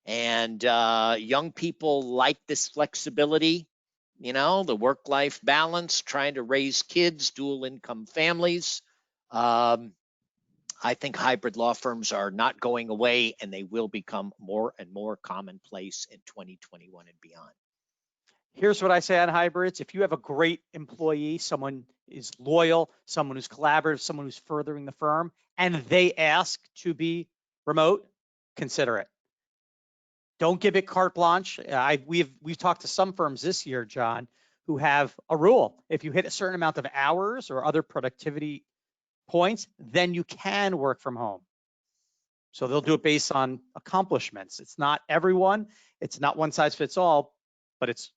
And young people like this flexibility, you know, the work-life balance, trying to raise kids, dual income families. I think hybrid law firms are not going away, and they will become more and more commonplace in 2021 and beyond. Here's what I say on hybrids. If you have a great employee, someone is loyal, someone who's collaborative, someone who's furthering the firm, and they ask to be remote, consider it. Don't give it carte blanche. We've talked to some firms this year, John, who have a rule. If you hit a certain amount of hours or other productivity points, then you can work from home. So they'll do it based on accomplishments. It's not everyone, it's not one size fits all, but it's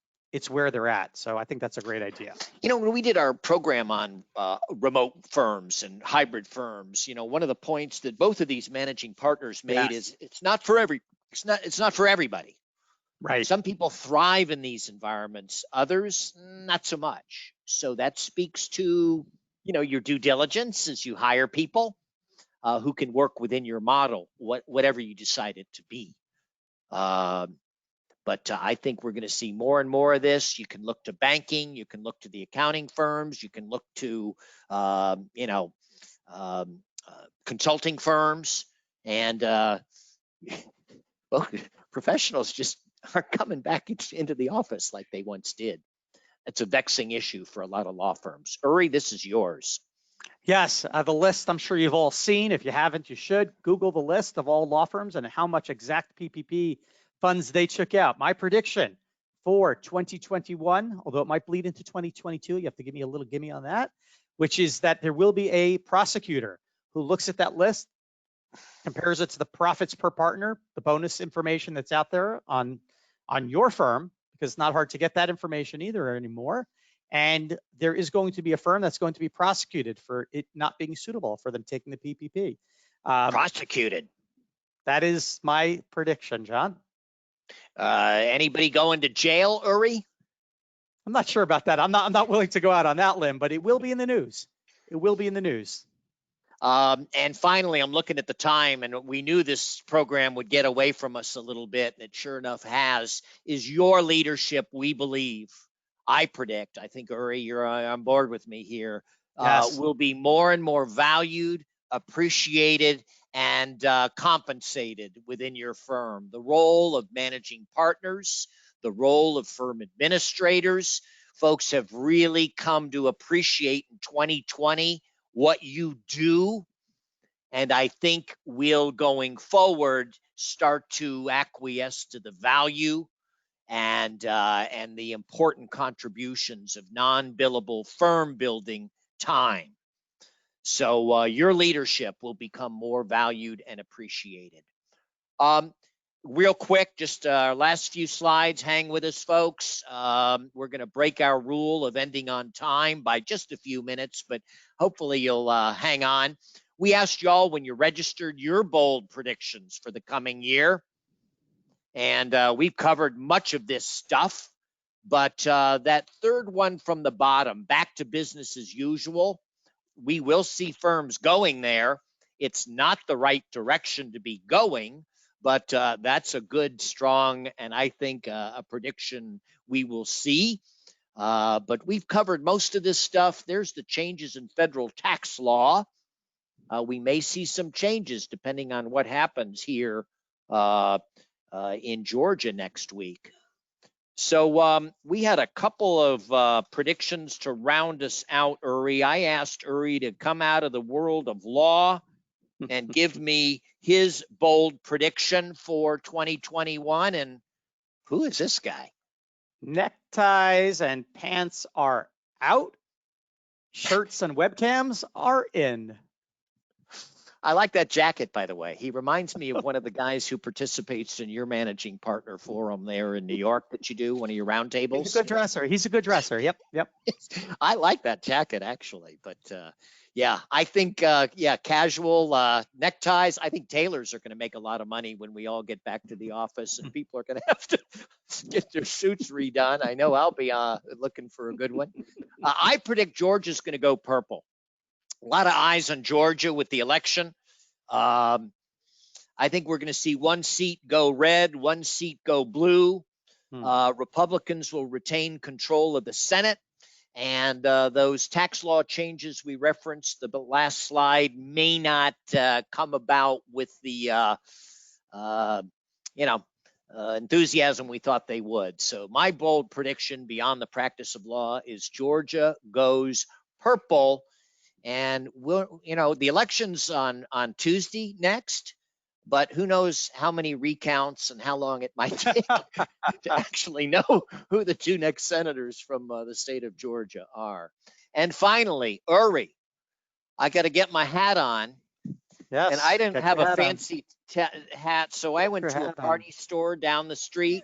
where they're at. So I think that's a great idea. You know, when we did our program on remote firms and hybrid firms, you know, one of the points that both of these managing partners made is it's not for everybody. Right. Some people thrive in these environments, others not so much. So that speaks to, you know, your due diligence as you hire people who can work within your model, whatever you decide it to be. But I think we're going to see more and more of this. You can look to banking, you can look to the accounting firms, you can look to, consulting firms, and well, professionals just aren't coming back into the office like they once did. It's a vexing issue for a lot of law firms. Uri, this is yours. Yes, the list I'm sure you've all seen. If you haven't, you should. Google the list of all law firms and how much exact PPP funds they took out. My prediction for 2021, although it might bleed into 2022, you have to give me a little gimme on that, which is that there will be a prosecutor who looks at that list, compares it to the profits per partner, the bonus information that's out there on your firm, because it's not hard to get that information either anymore. And there is going to be a firm that's going to be prosecuted for it not being suitable for them taking the PPP. Prosecuted. That is my prediction, John. Anybody going to jail, Uri? I'm not sure about that. I'm not willing to go out on that limb, but it will be in the news. It will be in the news. And finally, I'm looking at the time, and we knew this program would get away from us a little bit, and it sure enough has. Is your leadership, we believe, I predict, I think, Uri, you're on board with me here, Yes. will be more and more valued, appreciated, and compensated within your firm. The role of managing partners, the role of firm administrators, folks have really come to appreciate in 2020 what you do, and I think we'll, going forward, start to acquiesce to the value and the important contributions of non-billable firm building time. So your leadership will become more valued and appreciated. Real quick, just last few slides. Hang with us, folks. We're going to break our rule of ending on time by just a few minutes, but hopefully you'll hang on. We asked y'all when you registered your bold predictions for the coming year, and we've covered much of this stuff, but that third one from the bottom, back to business as usual, we will see firms going there. It's not the right direction to be going, but that's a good, strong, and I think a prediction we will see. But we've covered most of this stuff. There's the changes in federal tax law. We may see some changes depending on what happens here in Georgia next week. So we had a couple of predictions to round us out, Uri. I asked Uri to come out of the world of law and give me his bold prediction for 2021. And who is this guy? Neckties and pants are out. Shirts and webcams are in. I like that jacket, by the way. He reminds me of one of the guys who participates in your managing partner forum there in New York that you do, one of your roundtables. He's a good dresser. He's a good dresser. Yep. I like that jacket, actually. But yeah, I think, casual neckties. I think tailors are going to make a lot of money when we all get back to the office, and people are going to have to get their suits redone. I know I'll be looking for a good one. I predict Georgia's going to go purple. A lot of eyes on Georgia with the election. I think we're going to see one seat go red, one seat go blue. Republicans will retain control of the Senate. And those tax law changes we referenced the last slide may not come about with the enthusiasm we thought they would. So my bold prediction beyond the practice of law is Georgia goes purple. And the election's on Tuesday next, but who knows how many recounts and how long it might take to actually know who the two next senators from the state of Georgia are. And finally, Uri, I got to get my hat on. Yes. And I didn't have a fancy hat, so I went to a party store down the street.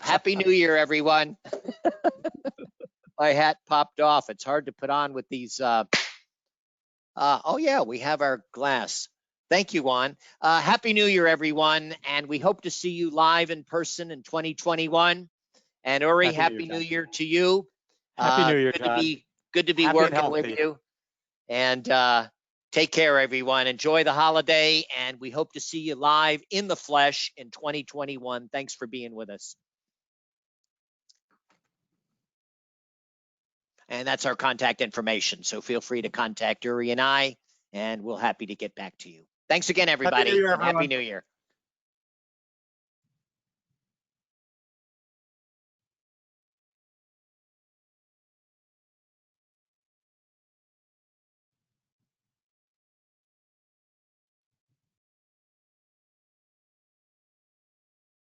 Happy New Year, everyone. My hat popped off. It's hard to put on with these. Oh, yeah, we have our glass. Thank you, Juan. Happy New Year, everyone. And we hope to see you live in person in 2021. And Uri, Happy New Year to you. Happy New Year, John. Good to be working with you. And take care, everyone. Enjoy the holiday. And we hope to see you live in the flesh in 2021. Thanks for being with us. And that's our contact information. So feel free to contact Uri and I, and we'll happy to get back to you. Thanks again, everybody. Happy New Year, everyone. Happy New Year.